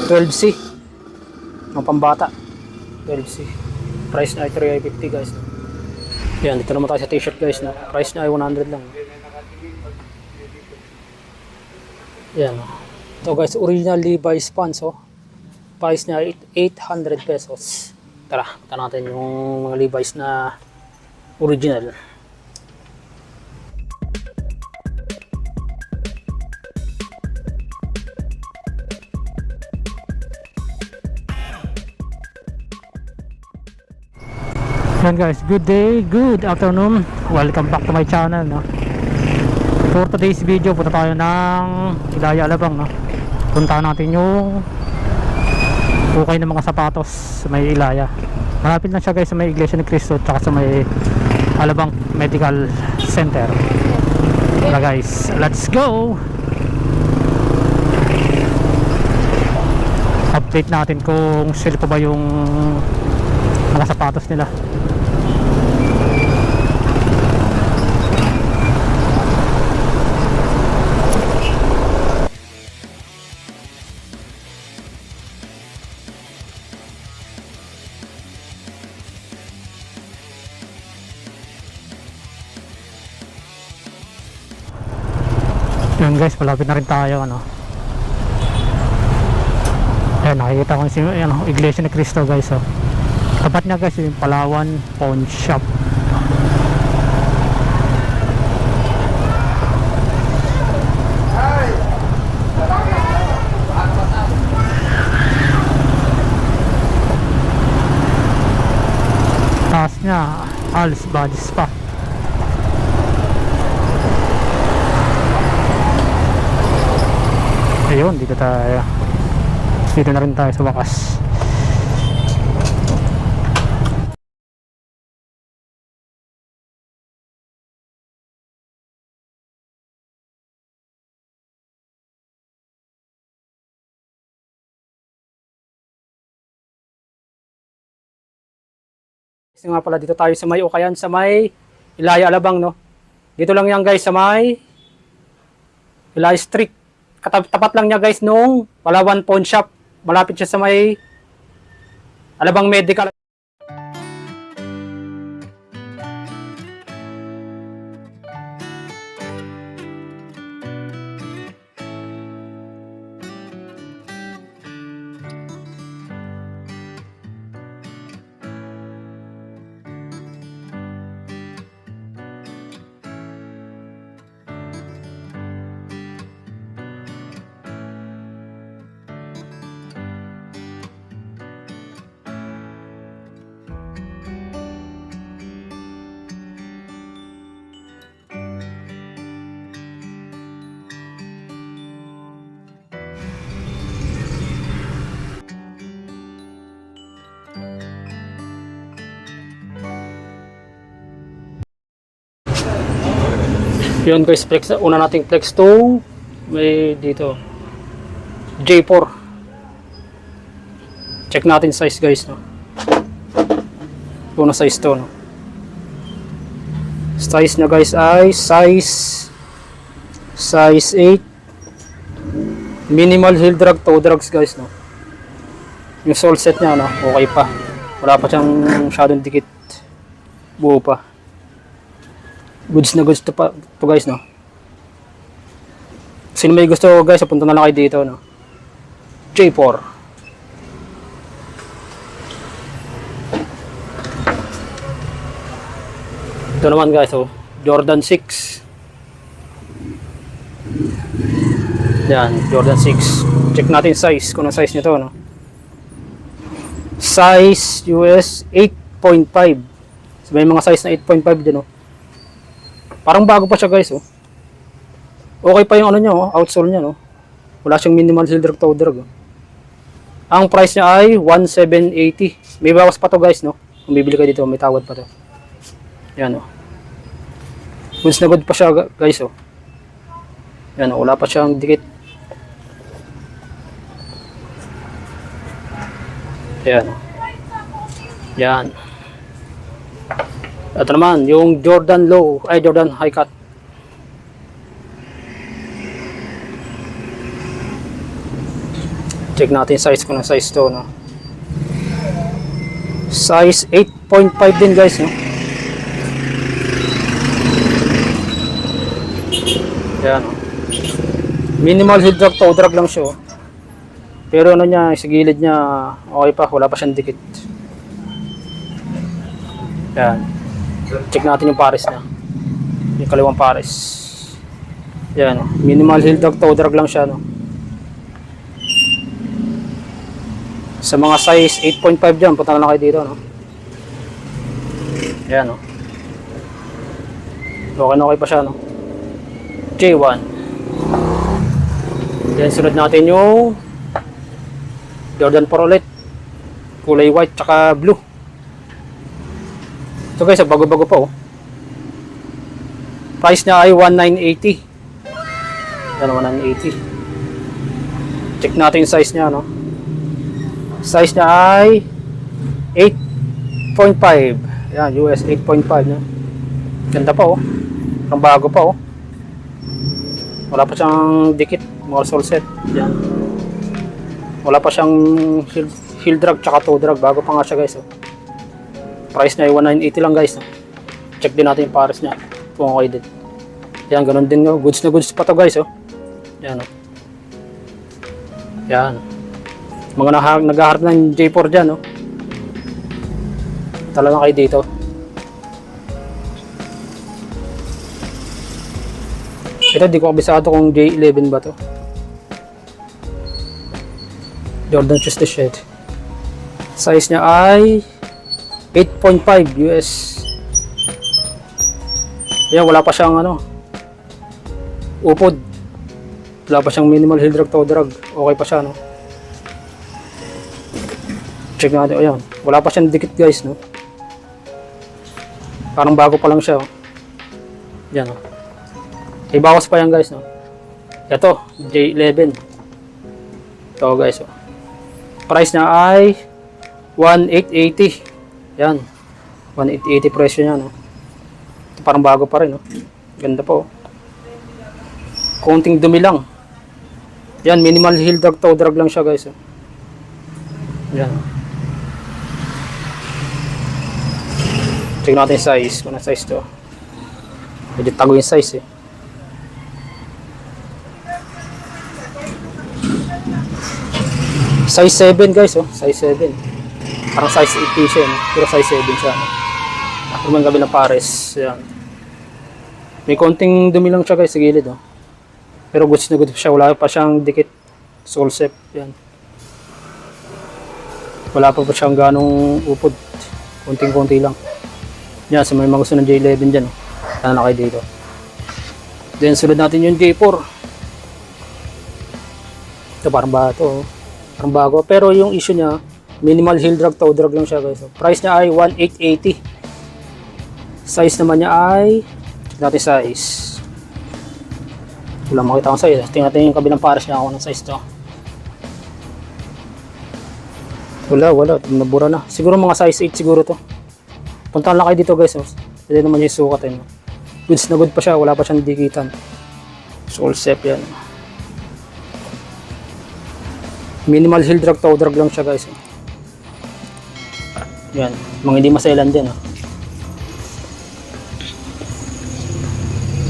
12C. Ang pambata. 12C. Price na ay 350 guys. Yan, dito naman tayo sa t-shirt guys. No? Price na ay 100 lang. Yan. Ito guys, original Levi's pants. Oh. Price niya ay 800 pesos. Tara, kita natin yung mga Levi's na original. Yan guys, good day, good afternoon. Welcome back to my channel, no. For today's video, punta tayo ng Ilaya, Alabang, no. Punta natin yung ukay ng mga sapatos sa may Ilaya. Malapit lang siya guys sa may Iglesia ni Cristo at sa may Alabang Medical Center. Tara guys, let's go. Update natin kung sale pa ba yung mga sapatos nila. Yan guys, malapit na rin tayo, ano. Ayan, nakikita ko yung Iglesia ni Cristo guys, oh. Tapat niya guys yung Palawan Pawn Shop. Taas niya Al's Body Spa. Ayun, dito tayo. Dito na rin tayo sa wakas. Kasi nga pala dito tayo sa may Ukayan, sa may Ilaya, Alabang, no. Dito lang yan guys sa may Ilaya Street. Tapat lang niya guys nung Palawan Pawn Shop. Malapit siya sa may Alabang Medical. Yun guys, flex, una nating flex to may dito J4. Check natin size guys, no. Una size to, no. Size na guys ay size 8. Minimal heel drag, toe drags guys, no. Yung sole set niya, no, okay pa. Wala pa siyang masyadong dikit. Buo pa. Goods na goods to guys, no. Sino may gusto guys, punta na lang kayo dito, no. J4. Ito naman guys, oh, Jordan 6. Yan, Jordan 6. Check natin size, kung ang size nito, no. Size US 8.5. So, may mga size na 8.5 din, no. Parang bago pa siya guys, oh. Okay pa yung ano niya, oh, outsole niya, no. Wala siyang minimal heel drag, toe drag, oh. Ang price niya ay 1,780. May bawas pa to guys, no. Kung bibili kayo dito, may tawad pa to. Yan, oh. Goods na good pa siya guys, oh. Yan, oh, wala pa siyang dikit. Yan, oh. Yan. Ito naman, yung Jordan Low, ay Jordan High Cut. Check natin yung size ko ng size to, no? Size 8.5 din guys, no? Yan, no? Minimal heel drag, toe drag lang siya, oh. Pero ano niya, sa gilid niya, okay pa, wala pa siyang dikit. Yan. Check natin yung pares niya. Yung kaliwang pares. Yan, no? Minimal heel drag, toe drag lang siya, no? Sa mga size 8.5 dyan, punta na lang kayo dito, no? Yan, no? Okay na okay pa siya, no? J1. Then, sunod natin yung Jordan 4 ulit. Kulay white, tsaka blue. Ito guys, bago-bago pa, oh. Price niya ay 1,980. Yan, 1,980. Check natin yung size niya, no? Size niya ay 8.5. Yan, US 8.5 na. Ganda pa, oh. Ang bago pa, oh. Wala pa siyang dikit, mga sole set. Yan. Wala pa siyang heel drag tsaka toe drag. Bago pa nga siya guys, oh. Price niya ay 1,980 lang guys, oh. Check din natin yung pares niya kung okay din. Yan, ganun din, oh. Goods na goods pa to guys, oh. Yan, oh. Yan. Mga naghaharap ng J4 dyan, oh. Talagang kayo dito. Ito, di ko kabisado kung J11 ba to. Jordan shoes the shed. Size niya ay 8.5 US. Yan, wala pa siyang ano, upod. Wala pa siyang minimal heel drag, toe drag. Okay pa siya, no? Check natin, ayan. Wala pa siyang dikit guys, no? Parang bago pa lang siya, oh. Yan, oh. Ibawas pa yan guys, no? Ito, J11. Ito guys, oh. Price niya ay 1,880. Yan. 1,880 presyo niya, no? Ito parang bago pa rin, no? Ganda po, oh. Konting dumi lang. Yan, minimal heel drag, toe drag lang siya guys, oh. Yan. Check natin yung size. Kung na size to. Medyo tago yung size, eh. Size 7 guys, oh. Size 7. Parang size 8 siya, no? Pero size 7 siya, no? Ako man gabi ng pares. Yan. May konting dumi lang siya guys sa gilid, oh. Pero goods na goods siya. Wala pa siyang dikit. Sole set. Yan. Wala pa siyang ganong upod. Konting-konti lang. Yan. So may mga gusto ng J11 dyan, oh. Tana na kayo dito. Then sunod natin yung J4. Ito parang bato, oh. Parang bago. Pero yung issue niya, minimal heel drag, toe drag lang siya guys. So, price niya ay 1,880. Size naman niya ay, check natin size. Wala makita akong size. Tingnan natin yung kabilang pares niya ako ng size to. Wala. Nabura na. Siguro mga size 8 siguro to. Puntahan lang kayo dito guys. Pwede naman yung sukat, eh. Goods na good pa siya. Wala pa siyang dikitan. Sole set yan. Minimal heel drag, toe drag lang siya guys. Yan, mga hindi masailan din, oh.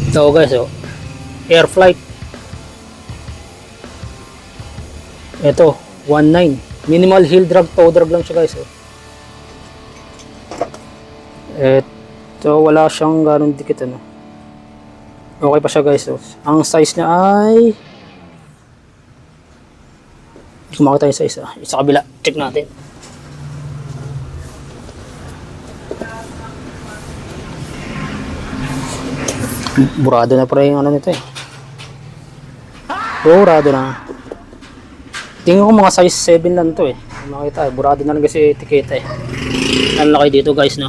Ito guys, oh. Air flight. Ito, 1.9. Minimal heel drag, toe drag lang siya guys, oh. Ito, wala siyang ganong dikit, ano. Okay pa siya guys, oh. Ang size niya ay, kung makita yung size, oh. Sa kabila, check natin. Burado na pala yung ano nito, eh. Burado na. Tingin ko mga size 7 lang to, eh. Makita, eh. Burado na lang kasi etiketa, eh. Ano na kayo dito guys, no?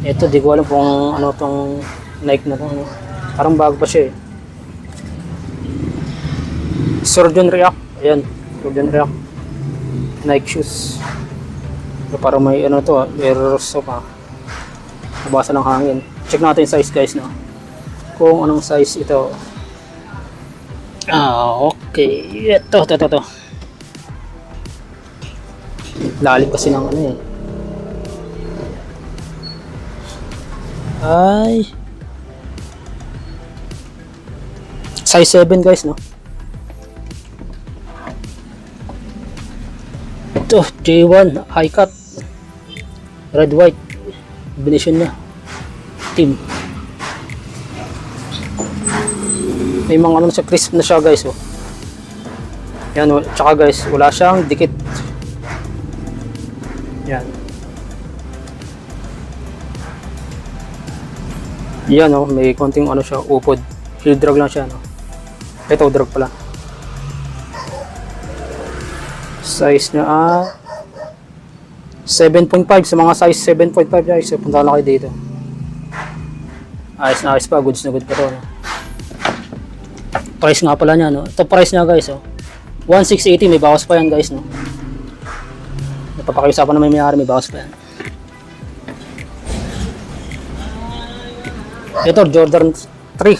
Ito, di ko alam kung ano tong Nike na to, ano. Parang bago pa siya, eh. Surgeon React. Ayan, Surgeon React Nike shoes. So, parang may ano to, aerosol pa. Nabasa ng hangin. Check natin yung size guys, no? Kung anong size ito. Okay. Ito. Lalim kasi ng ano eh. Ay. Size 7 guys, no? Ito, J1, high cut. Red white. Combination niya. Team. May mga ano sa crisp na siya guys, oh. Yan, oh. Tsaka guys, wala siyang dikit. Yan. Yan, oh, may konting ano siya, upod. Heel drag lang siya, no. Ito drag pala. Size niya 7.5 sa mga size 7.5 guys. So, punta na kayo dito. Ayos na ayos pa, goods na good pa to, no? Price nga pala niya, no. Ito price niya guys, oh. 1,680, may bawas pa yan guys, no. Napapakiusapan na may bawas pa yan. Ito Jordan 3.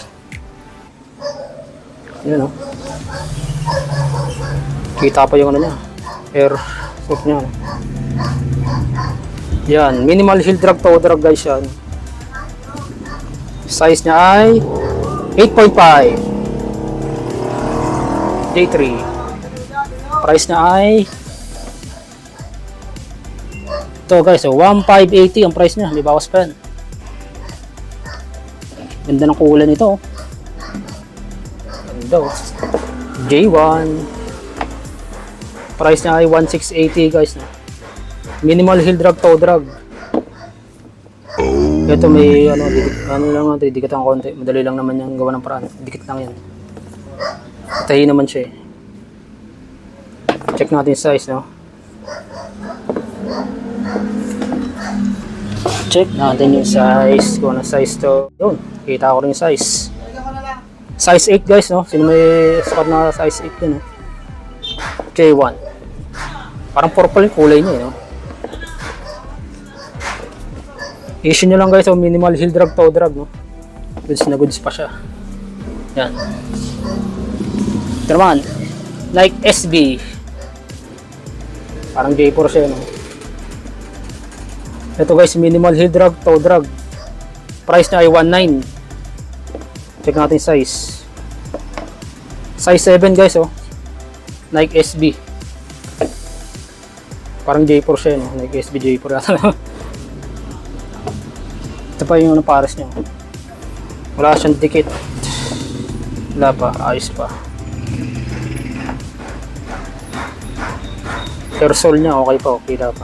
Yun, no. Kita pa yung ano niya, air soap niya, no? Yan, minimal heel drag, toe drag guys yan. Size niya ay 8.5 J3. Price niya ay ito guys, so 1,580 ang price niya, may bawas pa yan. Ganda ng kulay nito, oh. Ganda, oh. J1. Price niya ay 1,680 guys, no? Minimal heel drag, toe drag. Ito may ano, dikit ang konti. Madali lang naman yung gawa ng paraan. Dikit lang yan. Tahi naman siya eh. Check natin yung size, no? Check natin yung size. Kung anong size to. Yun, kita ko rin yung size. Size 8 guys, no? Sino may squad na size 8 din, no? J1. Parang purple yung kulay niya, no? Issue nyo lang guys, so minimal heel drag, toe drag, no? Goods na goods pa siya. Yan. Ito naman, like SB. Parang J4 siya, no? Ito guys, minimal heel drag, toe drag. Price niya ay 1,900. Check natin size. Size 7 guys, oh. Nike SB. Parang J4 siya, no? Nike SB J4 yata. Ito pa yung pares niya. Wala siyang dikit. Wala pa, ayos pa. Air sole niya, okay pa, okay na pa.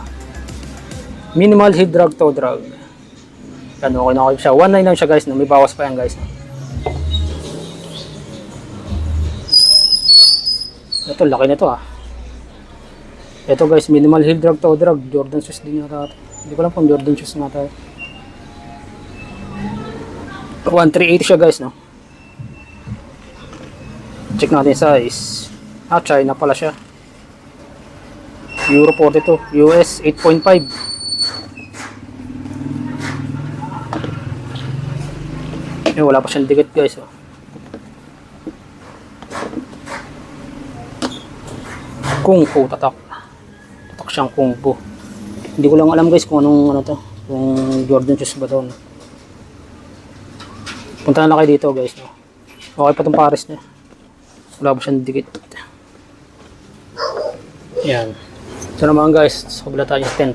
Minimal heel drag, toe drag. Yan, okay na okay siya. 1,900 lang siya guys, no? May bawas pa yan guys, no? Ito, laki nito ah. Ito guys, minimal heel drag, toe drag. Jordan shoes din yata. Hindi ko lang kung Jordan shoes nga tayo. 1,380 siya guys, no? Check natin size. China pala siya. Euro 42, US 8.5. Wala pa siyang dikit guys, oh. Kung Fu tatak. Tatak siyang Kung Fu. Hindi ko lang alam guys kung anong ano to, kung Jordan shoes ba to, no? Punta na kayo dito guys, no? Okay pa itong pares niya. Wala pa siyang dikit. Yan. So naman guys, sobra tayo tent.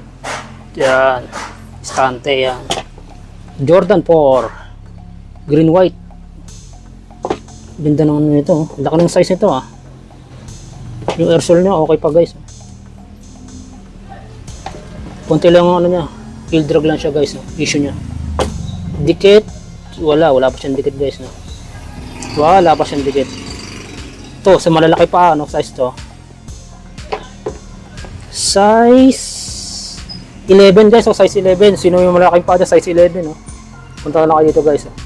Yan. Stante yan. Jordan 4. Green white. Ganda naman nito. Laki ng size nito ah. Yung air sole niya okay pa guys. Punti lang ang ano niya. Heel drag lang siya guys, no? Issue niya. Dikit. Wala pa siyang dikit guys, no? Wala pa siyang dikit. Ito, sa malalaki pa, ano, size to? Size 11 guys, o size 11. Sino yung malaking pa dyan? Size 11, no? Punta na kayo dito guys, oh.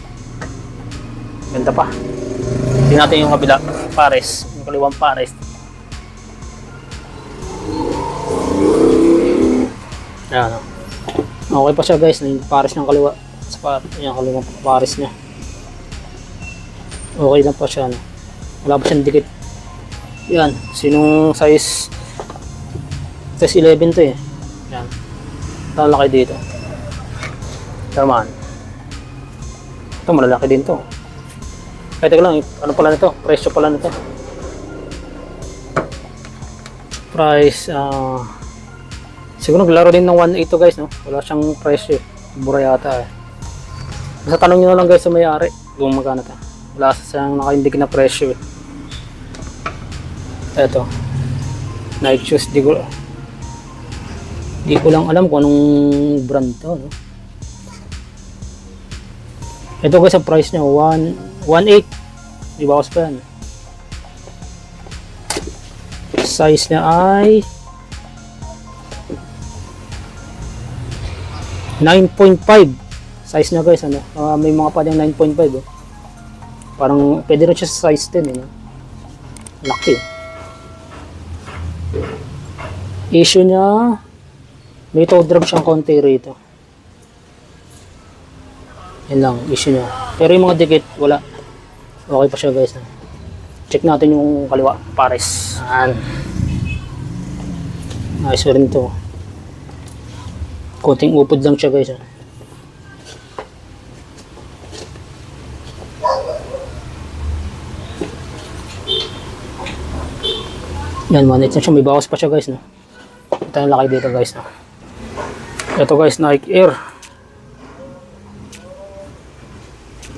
Ganda pa. Tingnan natin yung kabila, pares. Yung kaliwang pares. Ayan, no? Okay pa siya guys, yung pares ng kaliwa. Yung kaliwang pares niya. Okay lang pa siya, no? Wala pa siyang dikit. Yan. Sinong size 11 to eh. Yan. Ito laki dito. Naman. Ito malalaki din to. Ay, teka lang. Ano pala nito? Presyo pala nito. Price, siguro naglaro din ng 1.8 to guys, no? Wala siyang presyo. Mura yata eh. Basta tanong nyo na lang guys sa may-ari kung magkano to. Wala siyang nakaindik na presyo eh. Eto. Nike shoes. Di ko lang alam kung anong brand to, no? Ito guys, ang price niya 1.8. Di bawas pa yan. Size niya ay 9.5. Size niya guys, ano? May mga pa diyang 9.5 oh. Parang pwede rin siya sa size 10 eh, no? Laki. Issue niya, may toe drop siyang konti rito. Yan lang, issue niya. Pero yung mga dikit, wala. Okay pa siya guys. Check natin yung kaliwa, pares. Yan. Ayos rin to. Konting upod lang siya guys. Yan, manit na siya. May bawas pa siya guys. No? Ito yung laki dito guys. No? Ito guys, Nike Air.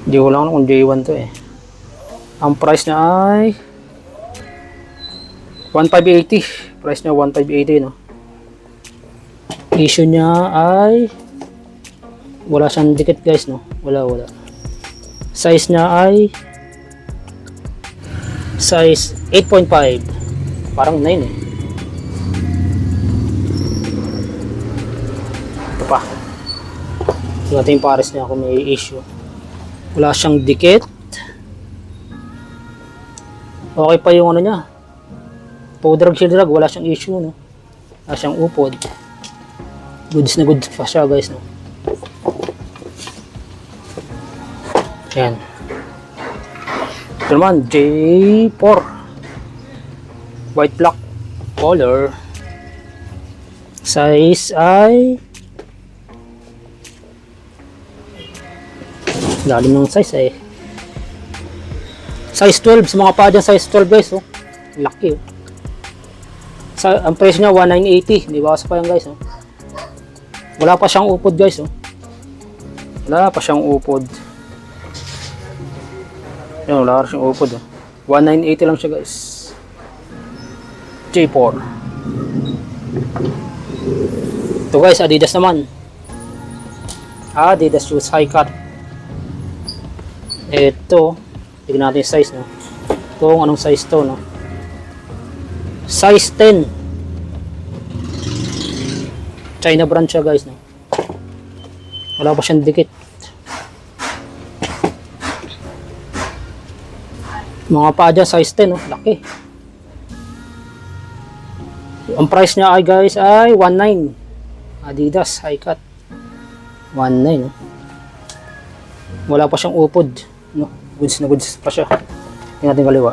Hindi ko lang kung J1 to eh. Ang price niya ay 1,580. Price niya 1,580, no? Issue niya ay wala siyang dikit guys, no? Wala. Size niya ay size 8.5. Parang 9 eh. Ito pa. Ito yung pares niya kung may issue. Wala siyang dikit. Okay pa yung ano niya. Powder shield drag, wala siyang issue, no? Wala siyang upod. Goods na goods pa siya, guys, no? Yan. Ito naman, J4. White black color. Size ay lalim ng size eh. Size 12, sa mga pa dyan, size 12 guys, oh. Laki, oh. Ang price niya 1,980, di ba? Pa yan guys, oh. Wala pa siyang upod guys, oh. Wala pa siyang upod. Yan, wala pa siyang upod, oh. 1,980 lang siya guys. J4. Ito guys, Adidas naman. Adidas shoes high cut. Ito, tignan natin yung size, no? Kung anong size to, no? Size 10. China brand siya guys, no? Wala pa siyang dikit. Mga paa dyan, size 10, no? Laki. Ang price niya ay guys ay 1,900. Adidas high cut 1,900, no? Wala pa siyang upod, no? Goods na goods pa siya. Tingnan natin kaliwa.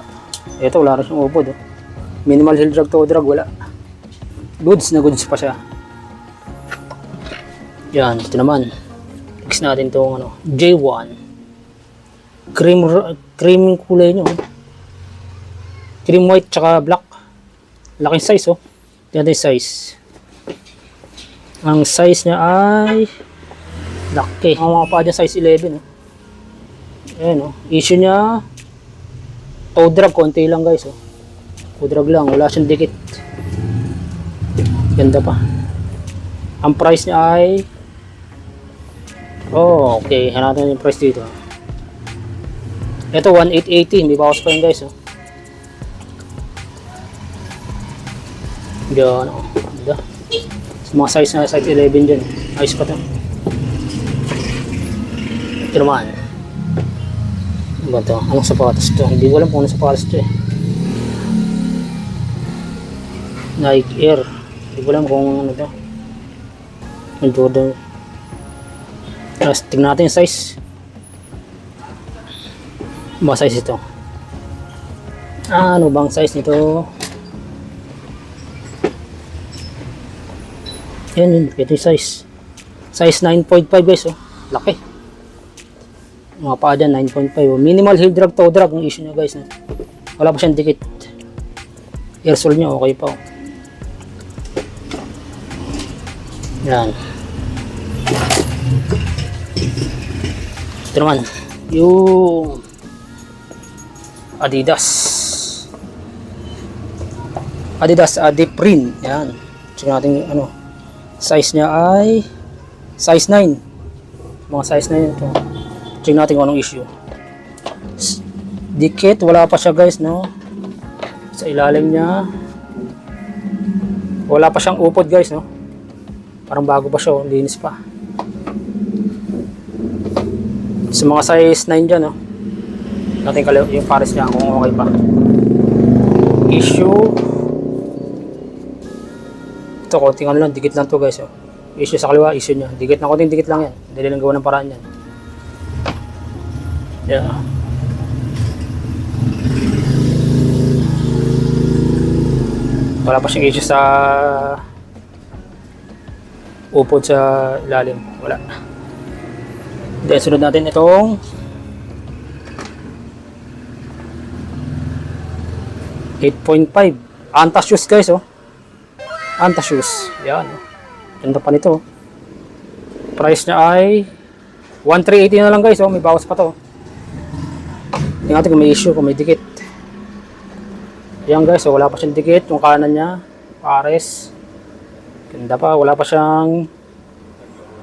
Ito, wala rin siyang upod, oh. Minimal heel drag, toe drag, wala. Goods na goods pa siya. Yan, ito naman. Fix natin itong ano, J1. Cream kulay nyo. Cream white tsaka black. Laking size, oh. Tingnan natin yung size. Ang size niya ay laki. Ang mga pa dyan, size 11, oh. Ayan, oh. Issue niya toe drag, konti lang guys, oh. Toe drag lang, wala siyang dikit. Ganda pa. Ang price niya ay okay, hanapin yung price dito. Ito 1,880, may bawas pa yun guys, oh. Yan, oh. Ganda. Sa mga size na size 11 dyan, ayos pa ito. Ito naman. Ano ba ito? Anong sapatos ito? Hindi ko alam kung anong sapatos ito eh. Nike Air. Hindi ko alam kung ano ito. Ang Jordan. Tignan natin yung size. Ba size ito? Ano bang size nito? Yan, ito yung size. Size 9.5 guys, oh. Laki. Mga paa dyan, 9.5. Oh. Minimal heel drag, toe drag ang issue nyo guys. No? Wala pa siyang dikit. Air sole nyo, okay pa. Oh. Yan. Ito naman, yung Adidas Adiprin. Yan. Check natin yung ano. Size niya ay size 9. Mga size 9 ito. Check natin kung anong issue. Dikit, wala pa siya guys, no? Sa ilalim niya. Wala pa siyang upod guys, no? Parang bago pa siya, linis pa. Sa mga size 9 dyan, no? Natin yung pares niya kung okay pa. Issue. Ito, konting ano lang, dikit lang to guys. Oh. Issue sa kaliwa, issue niya. Dikit na, konting dikit lang yan. Dali lang gawa ng paraan yan. Yeah. Wala pa siyang issue sa upod sa ilalim. Wala. Then, sunod natin itong $8.5. Anta shoes guys, oh. Anta shoes. Yan. Ganda pa nito. Price niya ay 1,380 na lang guys, oh. May bawas pa to. Tingnan natin kung may issue, kung may dikit. Yan guys, oh. Wala pa siyang dikit. Yung kanan niya, pares. Ganda pa. Wala pa siyang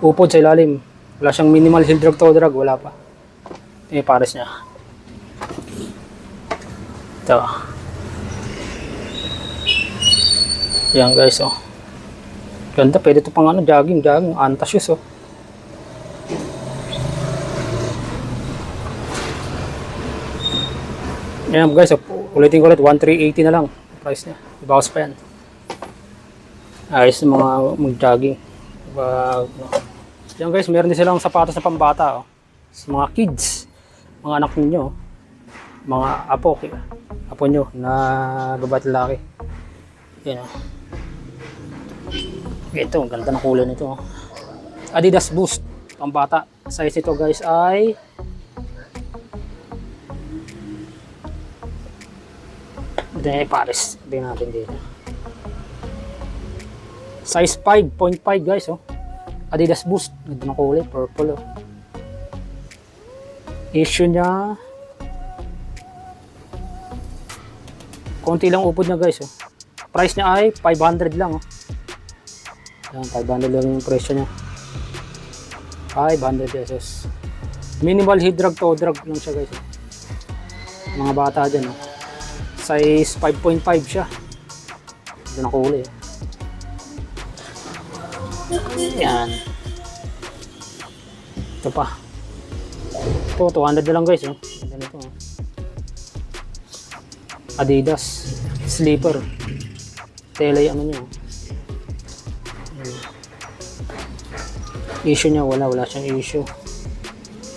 upod sa ilalim. Wala siyang minimal heel drag, toe drag. Wala pa. Ito yung pares niya. Ito. Yan guys, oh. Ganda, pwede ito pang ano, jogging, Anta shoes, oh. Yan guys, oh. Ulitin ko ulit, 1,380 na lang. Price niya. Ibawas pa yan. Ayos ng mga mag-jogging. Yan guys, meron din silang sapatos na pambata, oh. Sa mga kids, mga anak ninyo, mga apo nyo na babae at lalaki. Yan, oh. Ito, ang ganda ng kulay nito. Adidas Boost, pambata. Size ito guys ay ito yung pares. Tingnan natin dito. Size 5.5 guys, oh. Adidas Boost, ganda ng kulay, purple, oh. Issue niya konti lang upod niya guys, oh. Price niya ay 500 lang, oh. Yan, 500 lang yung presyo niya. 500 pesos. Minimal heel drag, toe drag lang siya guys. Mga bata dyan, oh. Size 5.5 siya. Ito na kulay. Yan. Ito pa. Ito, 200 na lang guys, oh. Ganito, oh. Adidas Sleeper. Tela yung ano niya, oh. Issue niya, wala siyang issue.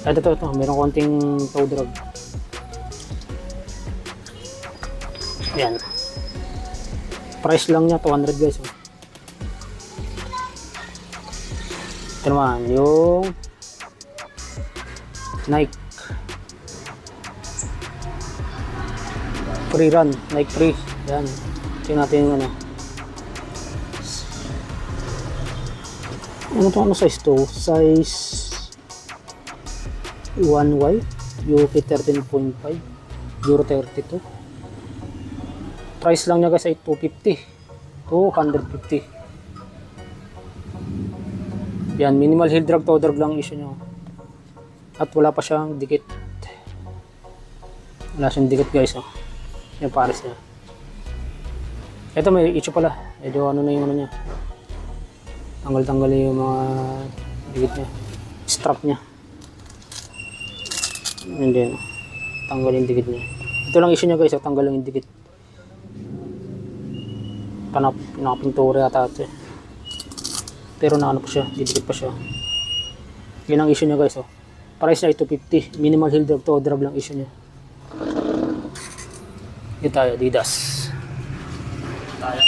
Ito, meron konting toe drag. Yan. Price lang niya 200 guys, oh. Ito naman yung Nike Free Run, Nike Free. Yan. Tingnan natin yung ano. Ano to, ano size to? Size 1Y UK 13.5 Euro 32. Price lang niya guys ay 250. Yan, minimal heel drag, toe drag lang issue nyo. At wala pa siyang dikit. Wala siyang dikit guys, oh. Yan pares niya. Ito may issue pala. Medyo ano na yung ano niya. Tanggal-tanggal yung mga dikit niya. Strap niya. And then, tanggal yung dikit niya. Ito lang issue niya guys, oh. Tanggal lang yung dikit. Pinakapintura yata ito, eh. Pero na ano pa siya, didikit pa siya. Yan ang issue niya guys, oh. Price niya ay 250. Minimal heel drag, toe drag lang issue niya. Dito tayo, Adidas. Tayo.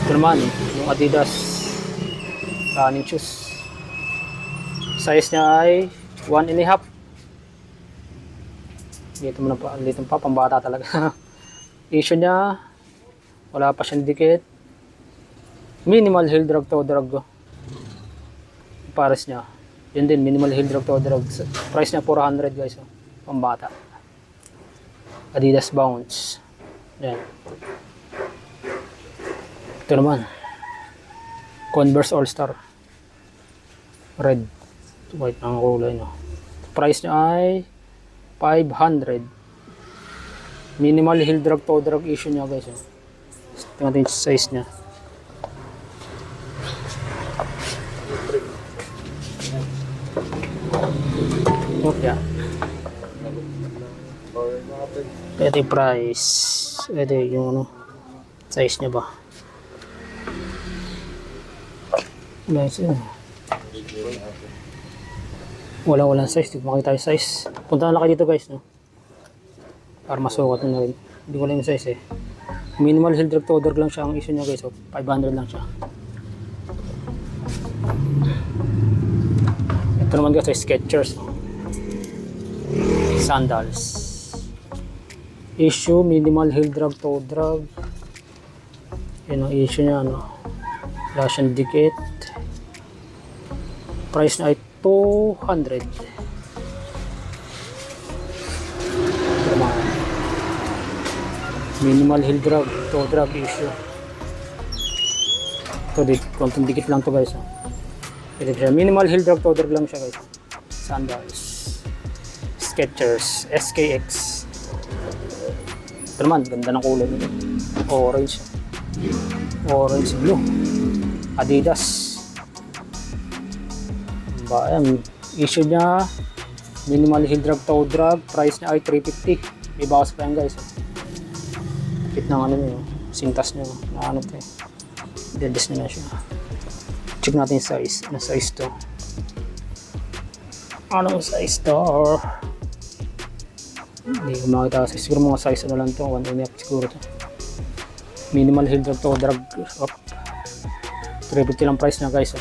Ito naman, yung Adidas running shoes. Size niya ay 1.5. Dito pa, pambata talaga. Issue niya, wala pa siyang dikit. Minimal heel drag to drag. Pares niya. Yun din, minimal heel drag to drag. Price niya 400 guys. Pambata. Adidas Bounce. Yan. Ito naman. Converse All-Star. Red. White ang kulay, no. Price niya ay 500. Minimal heel drag to drag issue niya guys. Tingnan natin yung size niya. Okay. Ito yung price. Ito yung ano, size niya ba. Nice. Walang size. Hindi ko makita yung size. Punta na lang kayo dito guys. No? Para masukat na rin. Hindi ko lang yung size eh. Minimal heel drag to drag lang siya. Ang issue niya guys. 500 lang siya. Ito naman guys ay Skechers. Sandals. Issue, minimal heel drag to drag. Yun ang issue niya, ano. Wala siyang dikit. Price na ay 200. Minimal heel drag to drag issue. Ito dito, konting dikit lang to guys. Ito siya, minimal heel drag to drag lang siya guys. Sandals. Skechers SKX. Ito naman, ganda ng kulay nito. Orange. Orange blue. Adidas. Ayan, issue niya minimal heel drag to drag. Price niya ay 350. May bawas pa yan guys. Kapit ng ano niya. Sintas niya. Na ano ito eh. Dedes na siya. Check natin yung size. Ano size to? Anong size to? Hindi ko makita kasi siguro mga size ano lang to, 1.5 siguro to. Minimal heel drag to drag up. 350 lang price na guys.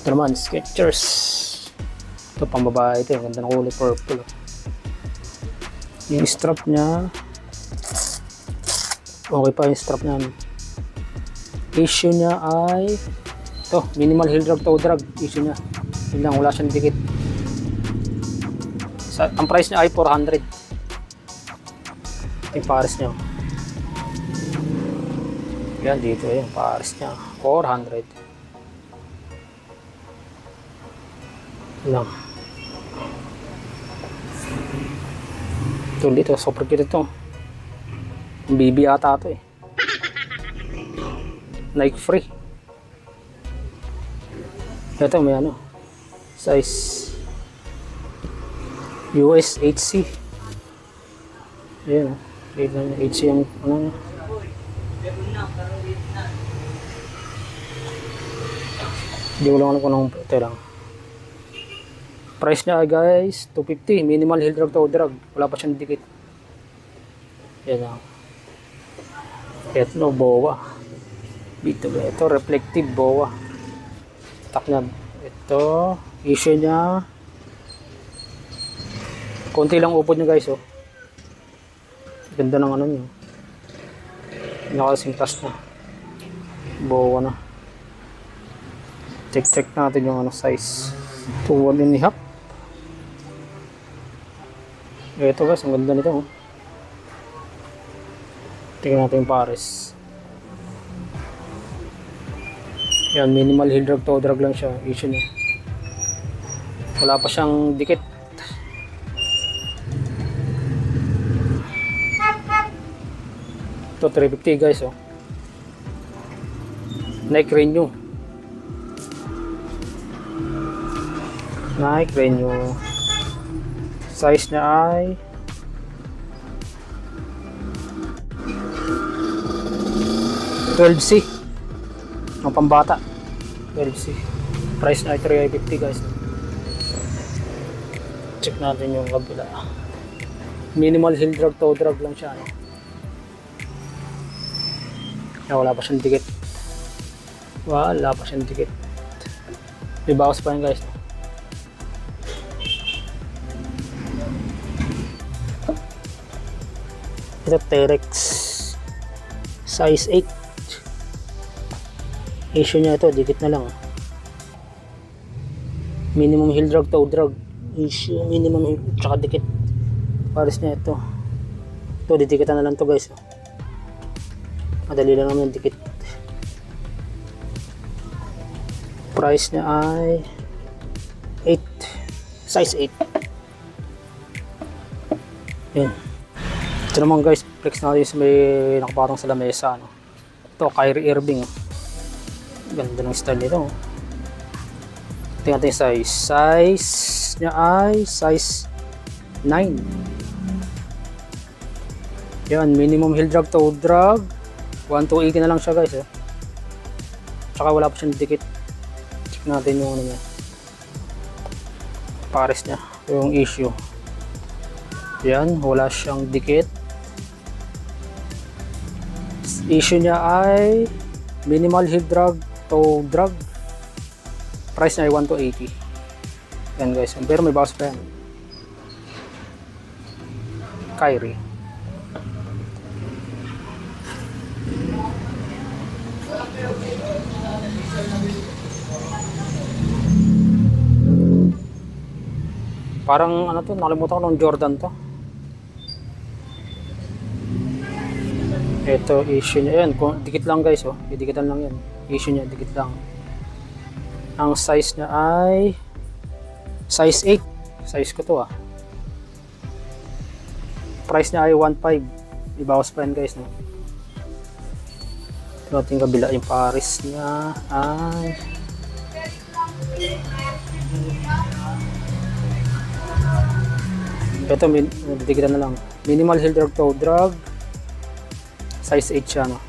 Ito naman, Skechers. Ito pang babae ito, ganda ng kulay purple. Yung strap niya, okay pa yung strap niya. Issue niya ay ito, minimal heel drag to drag issue niya. Yun lang, wala siyang dikit. Ang price niya ay 400. Yung pares niya. Yan dito yung pares niya. 400. Lang. Ito dito, super cute ito. Baby ata ito eh. Nike free. Ito may ano. Size US HC. Ayan, HC yung ano. Hindi ko lang alam kung anong ito lang. Price niya guys, 250. Minimal heel drag to drag. Wala pa siyang dikit. Ayan lang. Ito, boa. Ito, reflective boa. Tak niya. Ito, issue niya. Konti lang upod nyo guys, oh. Ganda ng ano nyo. Nakasingkas na. Bowa na. Check natin yung ano size. 2.5. Ito guys, ang ganda nito, oh. Tingnan natin yung pares. Yan, minimal heel drag to drag lang siya. Issue niya. Wala pa siyang dikit. Ito 350 guys, oh. Nike Renew. Nike Renew. Size niya ay 12C. Ang pambata. 12C. Price niya ay 350 guys. Check natin yung kabila. Minimal heel drag, toe drag lang siya. Wala pa siyang dikit. Wala pa siyang dikit. May bawas pa yun guys. Ito Terex size 8. Issue niya ito, dikit na lang. Minimum heel drag, toe drag. Issue, minimum heel, tsaka dikit. Pares niya ito. Ito, didikitan na lang to guys. Madali lang naman yung dikit. Price niya ay 8. Size 8. Yan. Ito naman guys, flex natin sa may nakapatong sa lamesa. Ito, Kyrie Irving. Ganda ng style nito. Tingnan natin yung size. Size niya ay size 9. Yan, minimum heel drag, toe drag. 1,280 na lang siya guys. Tsaka wala pa siyang dikit. Check natin yung ano niya. Pares niya. Yung issue. Yan, wala siyang dikit. Issue niya ay minimal heel drag, toe drag. Price niya ay 1,280. Yan guys. Pero may bawas pa yan. Kyrie. Parang ano to, nakalimutan ko ng Jordan to. Ito issue niya yan, dikit lang guys oh, didikitan lang yan. Issue niya dikit lang. Ang size niya ay size 8. Size ko to ah. Price niya ay 1,500. Ibawas pa yan guys no. Ito natin kabila yung pares niya ay ito, didikitan na lang. Minimal heel drag, toe drag. Size 8 siya, no?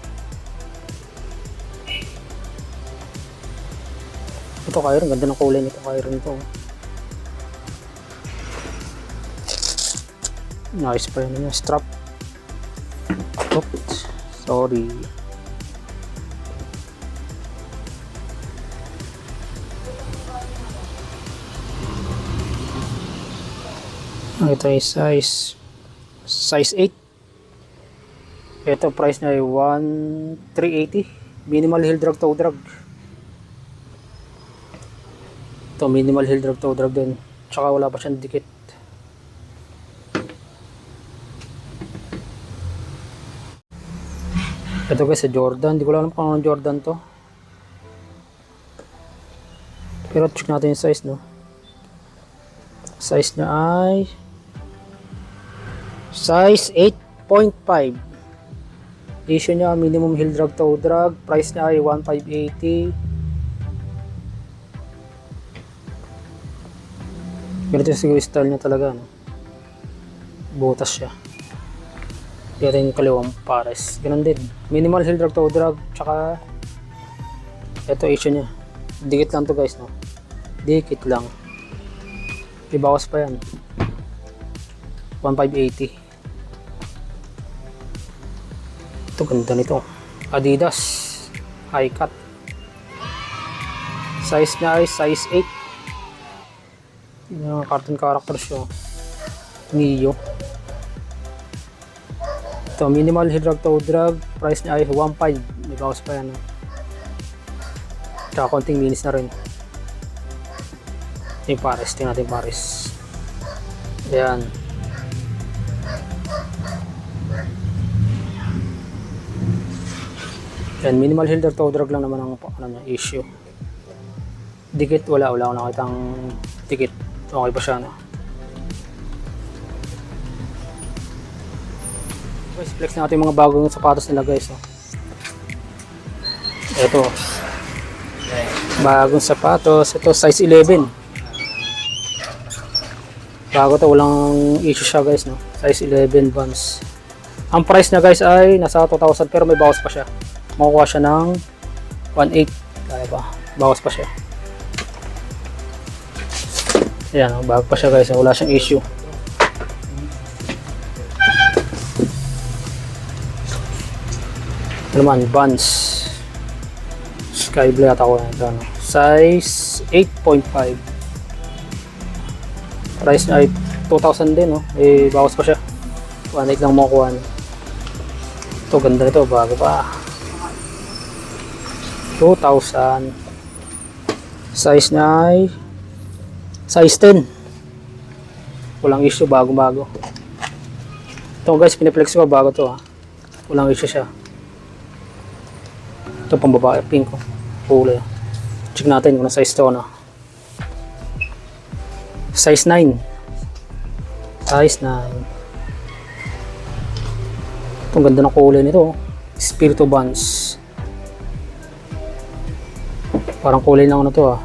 Ito, Kyron. Ganda ng kulay nito, Kyron nito. Nice pa yun yung strap. Oops. Sorry. Ito ay size 8. Ito price niya ay 1,380. Minimal heel drag, toe drag. Ito minimal heel drag, toe drag din. Tsaka wala pa siyang dikit. Ito guys sa Jordan. Hindi ko alam kung anong Jordan to. Pero check natin yung size no. Size niya ay size 8.5. Issue niya minimum heel drag, toe drag. Price niya ay 1,580. Ganito siguro style niya talaga no? Butas siya. Ganito yung kaliwang pares. Ganun din. Minimal heel drag, toe drag. Tsaka ito issue niya. Dikit lang to guys no. Dikit lang. Ibawas pa yan. 1,580. Ito ganda nito. Adidas high cut. Size niya ay size 8. Yung cartoon characters siya. Neo. Ito minimal heel drag, toe drag. Price niya ay 1,500. Ibawas pa yan. Tsaka konting minis na rin. Yung pares, tingnan natin pares. Ayan. Ayan, minimal heel drag, toe drag lang naman ang ano, issue. Dikit, wala akong nakitang dikit. Okay pa siya, no? Guys, flex natin yung mga bagong sapatos nila guys, no? Ito. Bagong sapatos. Ito, size 11. Bago to, walang issue siya guys no. Size 11 Vans. Ang price niya guys ay nasa 2,000 pero may bawas pa siya. Makukuha siya ng 1,800. Kaya ba? Bawas pa siya. Ayan, oh, bago pa siya guys, wala siyang issue. Ito naman, Vans Sky Blue yata ko ito, ano? Size 8.5. Price niya ay 2,000 din, no? Eh, bawas pa siya. 1.8 lang makukuha. Ito, ganda nito, bago pa. 2,000. Size niya ay size 10. Walang issue, bago-bago. Ito guys, piniplex ko, bago to ha. Walang issue siya. Ito pang babae, pink ko. Kulay. Check natin kung na size to, no? Size 9. Size 9. Itong ganda ng kulay nito. Spirito Vans. Parang kulay ng ano to ah.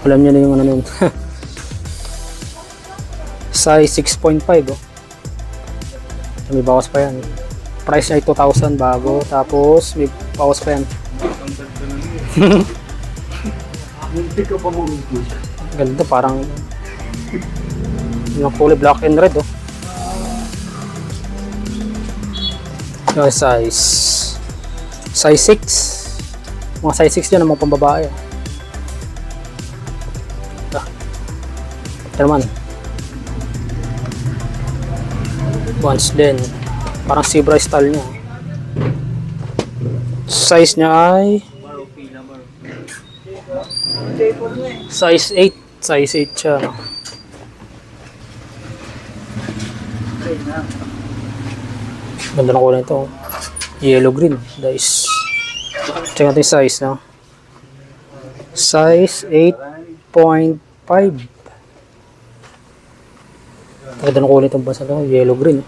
Alam niyo na yung ano nun. Size 6.5 oh. May bawas pa yan. Price niya ay 2,000 bago. Tapos may bawas pa yan. Ganda parang yung kulay black and red oh. Yung size 6. Mga size 6 dyan ang mga pambabae. Ito naman. Vans din. Parang zebra style niya. Size niya ay size 8. Size 8 siya. Ganda na kulay ito. Yellow green. Guys. Check natin yung size. No? Size 8.5. Ganda na kulay itong basa ito. Yellow green.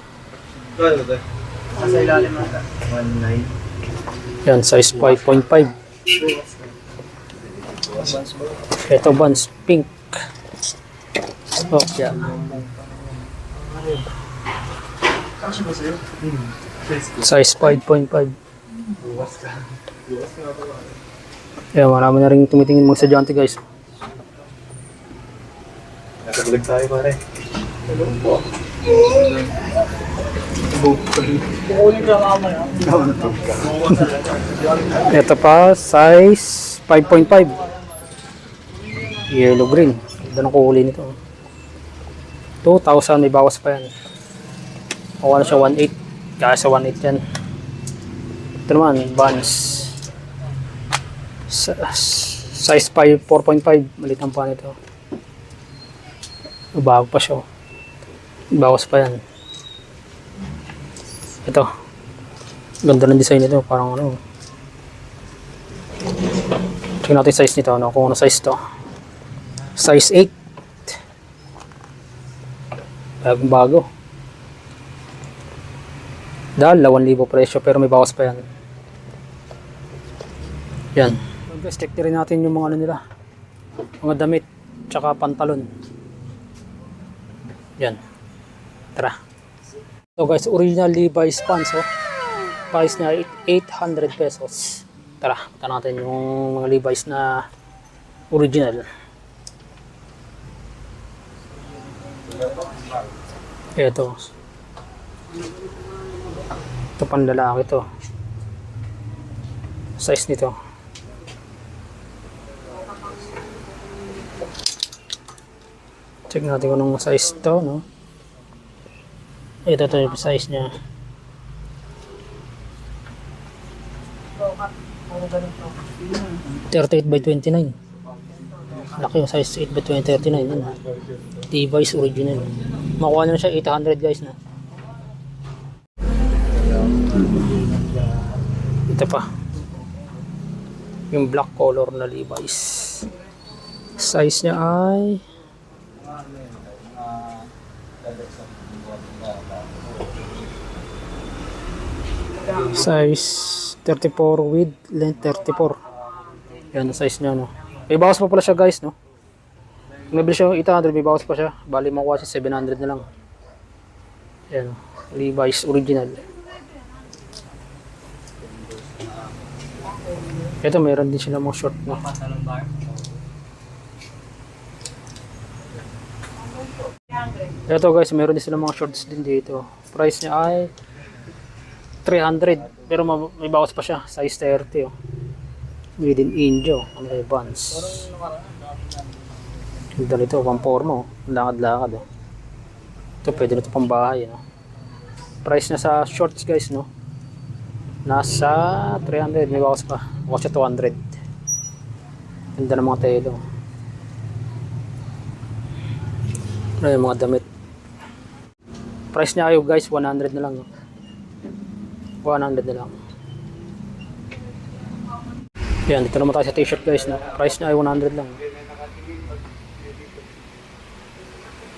Nasa ilalim nata. 1.9. Yan. Size 5.5. Ito Vans pink. Oh, yeah. Size 5.5. Ayan, marami na rin tumitingin mga sadyante guys. Nakabulag tayo pare. Ito pa, size 5.5. Yellow green. Ganda ng kulay nito. 2,000 may bawas pa yan. Makuha na siya 1.8. Kaya sa 1.8 yan. Ito naman, Vans. Size 5, 4.5. Malit ang pa nito. Bago pa siya. Bawas pa yan. Ito. Ganda ng design nito. Parang ano. Check natin size nito. Ano, kung ano size to. Size 8. Bagong bago. Dahil 2,000 presyo pero may bawas pa yan. Yan. Guys, check rin natin yung mga ano nila. Mga damit. Tsaka pantalon. Yan. Tara. So guys, original Levi's pants oh. Price niya 800 pesos. Tara, punta natin yung mga Levi's na original. Ito. Ito pang lalaki to. Size nito. Check natin kung anong size to, no? Ito yung size niya. $38 by $29. Laki yung size 8 by $39. Levi's original. Makuha na siya 800 guys na. Ito pa. Yung black color na Levi's. Size niya ay size 34 with length 34. Yan ang size niya, no. May bawas pa pala siya guys, no. Kung nabili siya yung 800, may bawas pa siya. Bali makuha siya 700 na lang. Yan, Levi's original. Ito mayroon din sila mga short, no. Ito guys, meron din sila mga shorts din dito. Price niya ay 300. Pero may bawas pa siya. Size 30 oh. Made in India. Ano may Vans. Ganda nito, pang-forma oh. Lakad-lakad oh. Ito pwede na ito pang bahay no? Price niya sa shorts guys no. Nasa 300. May bawas pa. Bawas siya 200. Ganda ng mga telo. Ano yung mga damit. Price niya ayo guys 100 na lang no? 100 na lang. Yan, dito naman tayo sa t-shirt guys no? Price niya ay 100 lang.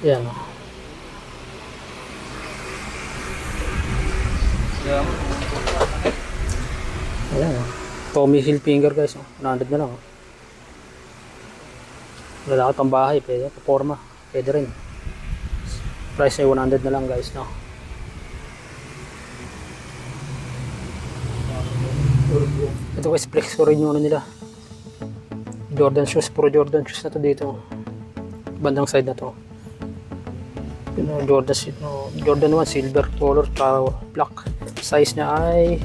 Yan no? Ayan no? Tommy Hilfiger guys no? 100 na lang no? Lalaki pang bahay, pwede, paporma, pwede rin. Price ay 100 na lang guys no? Ito guys, flex ko rin yung ano nila, Jordan shoes, puro Jordan shoes na to dito, bandang side na to. Jordan, Jordan 1 silver color, black. Size niya ay,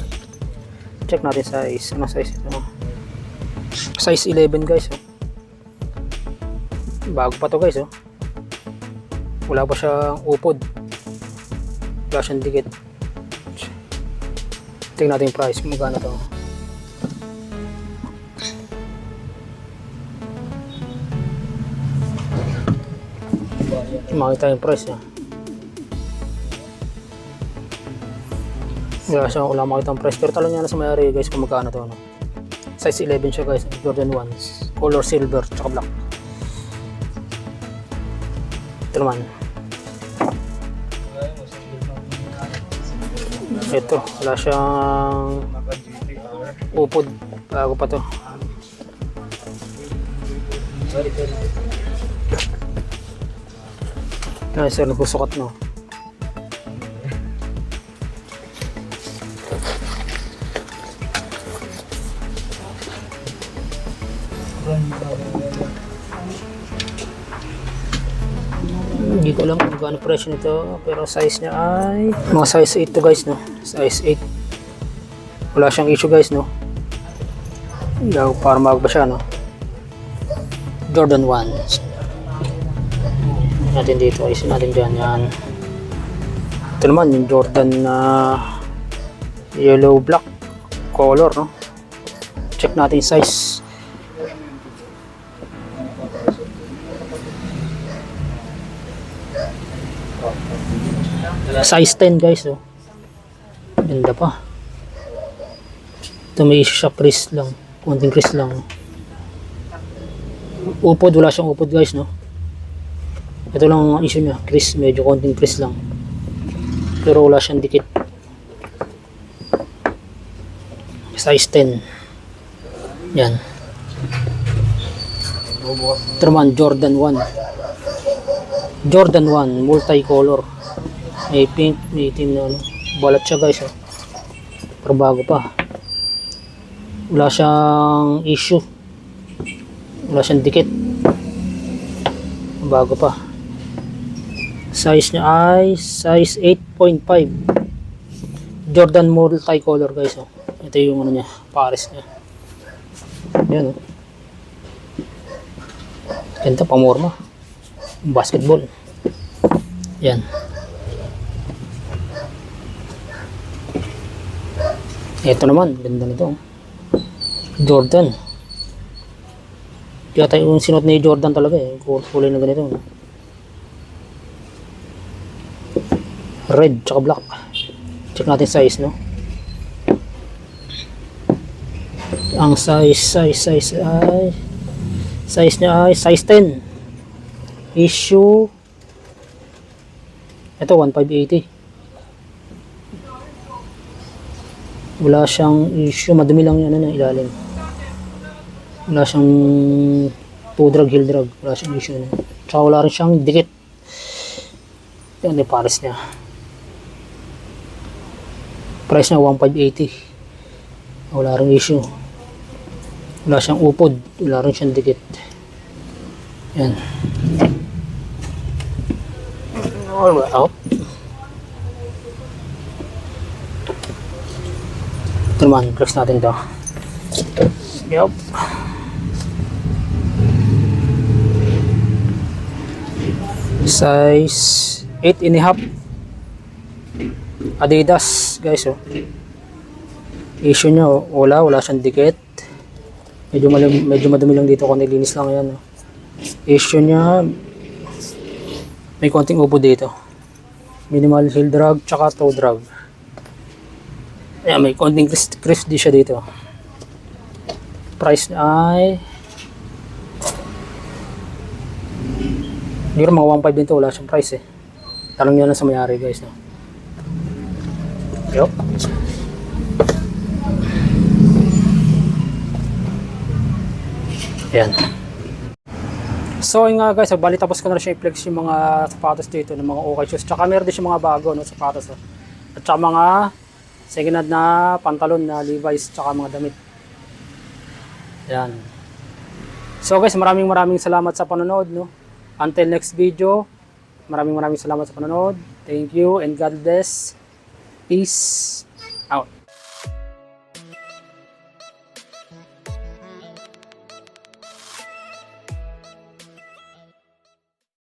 check natin size, ano size ito, size 11 guys oh. Bago pa to guys oh. Wala pa siyang upod, wala siyang dikit. Tingnan natin yung price kung magkano to. Makita yung price niya. Wala makita yung price, pero talo niya na sa may-ari guys kung magkano to no? Size 11 siya guys, Jordan 1 color silver tsaka black. Ito naman, ito wala siyang upod, bago pa to. Ay sir, nagsusukat no. Hindi ko alam kung gaano presyo nito, pero size niya ay mga size 8 to guys no. Size 8. Wala siyang issue guys no. Para magba siya no. Jordan 1 natin dito, isin natin dyan yan. Ito naman yung Jordan na yellow black color no. Check natin size. Size 10 guys no. Ganda pa. Ito may issue siya, crease lang, konting crease lang. Upod, wala siyang upod guys no. Ito lang ang issue niya, crease, medyo konting crease lang. Pero wala siyang dikit. Size 10. Yan. Ito naman, Jordan 1. Jordan 1, multicolor. May pink, may itim na ano. Balat siya guys. Oh. Pero bago pa. Wala siyang issue. Wala siyang dikit. Bago pa. Size niya ay size 8.5. Jordan multicolor guys oh. Ito yung ano niya, pares niya. Yan oh. Ganda, pamorma. Basketball. Yan. Ito naman, ganda nito. Jordan. Kaya tayo yung sinuot ni Jordan talaga eh. Kulay na ganito. Red tsaka black. Check natin size no. Ang size niya ay size 10. Issue ito 1580. Wala siyang issue, madumi lang yan na ilalim. Wala siyang two-drag, heel drag. Wala siyang issue. Tsaka wala rin siyang dikit. Yan yung pares niya. Price niya 1580. Wala rin issue. Wala siyang upod. Wala rin siyang dikit. Yan. Oh. Ito naman, flex natin to. Yup. Size 8.5 Adidas guys oh. Issue nya oh, wala siyang dikit. Medyo madumi lang dito kung nilinis lang yan oh. Issue nya may konting upo dito. Minimal heel drag tsaka toe drag. Ayan, may konting crisp di siya dito. Price ay hindi rin mga 1.5 din to, wala siyang price eh. Tanong nyo lang sa mayari guys no? Yup. Ayan. So yun nga guys, bali tapos ko na rin siya i-flex yung mga sapatos dito ng mga okay shoes. Tsaka meron din siya mga bago no, sapatos. No? At tsaka mga second hand na pantalon na Levi's tsaka mga damit. Ayan. So guys, maraming salamat sa panonood no. Until next video, maraming salamat sa panonood. Thank you and God bless. Peace out.